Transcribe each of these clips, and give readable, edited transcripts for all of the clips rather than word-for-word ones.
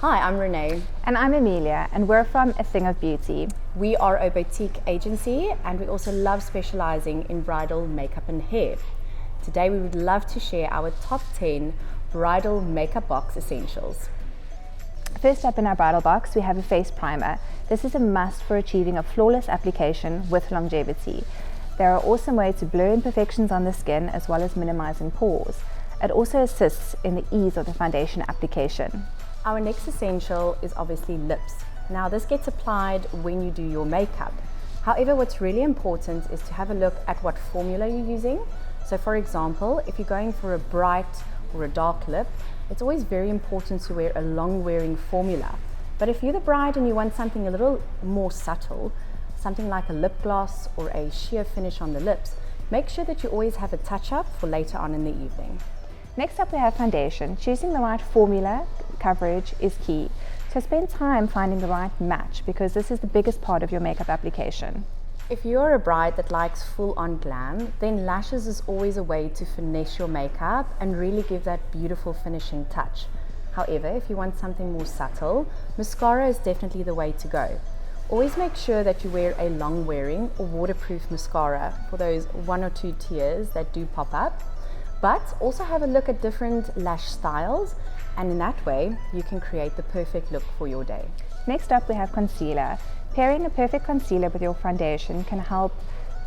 Hi, I'm Renee. And I'm Amelia, and we're from A Thing of Beauty. We are a boutique agency and we also love specializing in bridal makeup and hair. Today we would love to share our top 10 bridal makeup box essentials. First up in our bridal box, we have a face primer. This is a must for achieving a flawless application with longevity. There are awesome ways to blur imperfections on the skin as well as minimizing pores. It also assists in the ease of the foundation application. Our next essential is obviously lips. Now this gets applied when you do your makeup. However, what's really important is to have a look at what formula you're using. So for example, if you're going for a bright or a dark lip, it's always very important to wear a long wearing formula. But if you're the bride and you want something a little more subtle, something like a lip gloss or a sheer finish on the lips, make sure that you always have a touch-up for later on in the evening. Next up we have foundation. Choosing the right formula coverage is key. So spend time finding the right match because this is the biggest part of your makeup application. If you're a bride that likes full-on glam, then lashes is always a way to finesse your makeup and really give that beautiful finishing touch. However, if you want something more subtle, mascara is definitely the way to go. Always make sure that you wear a long wearing or waterproof mascara for those 1 or 2 tears that do pop up. But also have a look at different lash styles, and in that way you can create the perfect look for your day. Next up we have concealer. Pairing a perfect concealer with your foundation can help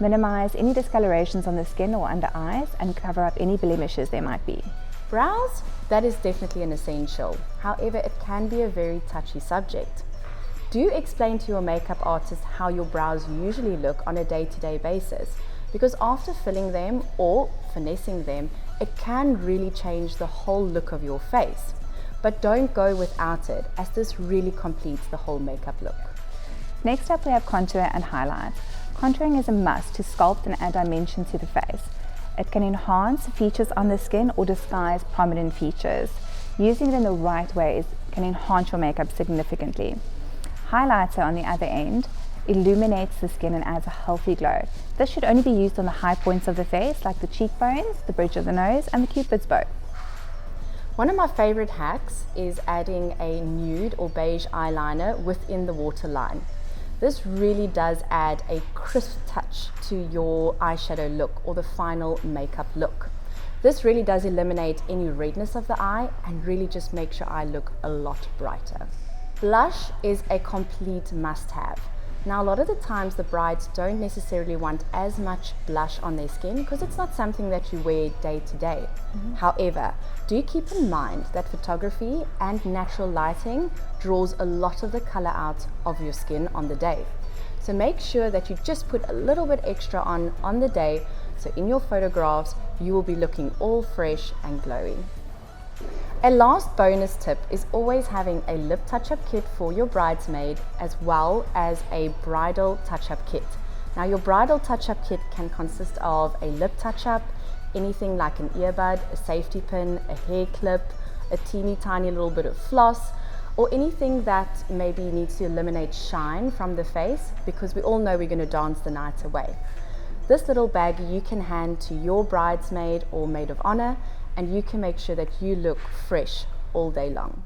minimize any discolorations on the skin or under eyes and cover up any blemishes there might be. Brows, that is definitely an essential. However, it can be a very touchy subject. Do explain to your makeup artist how your brows usually look on a day-to-day basis, because after filling them or finessing them, it can really change the whole look of your face. But don't go without it, as this really completes the whole makeup look. Next up we have contour and highlight. Contouring is a must to sculpt and add dimension to the face. It can enhance features on the skin or disguise prominent features. Using it in the right ways can enhance your makeup significantly. Highlighter, on the other end, illuminates the skin and adds a healthy glow. This should only be used on the high points of the face, like the cheekbones, the bridge of the nose, and the cupid's bow. One of my favorite hacks is adding a nude or beige eyeliner within the waterline. This really does add a crisp touch to your eyeshadow look or the final makeup look. This really does eliminate any redness of the eye and really just makes your eye look a lot brighter. Blush is a complete must-have. Now a lot of the times the brides don't necessarily want as much blush on their skin because it's not something that you wear day to day. However, do keep in mind that photography and natural lighting draws a lot of the color out of your skin on the day. So make sure that you just put a little bit extra on the day, so in your photographs you will be looking all fresh and glowing. A last bonus tip is always having a lip touch-up kit for your bridesmaid as well as a bridal touch-up kit. Now your bridal touch-up kit can consist of a lip touch-up, anything like an earbud, a safety pin, a hair clip, a teeny tiny little bit of floss, or anything that maybe needs to eliminate shine from the face, because we all know we're going to dance the night away. This little bag you can hand to your bridesmaid or maid of honor, and you can make sure that you look fresh all day long.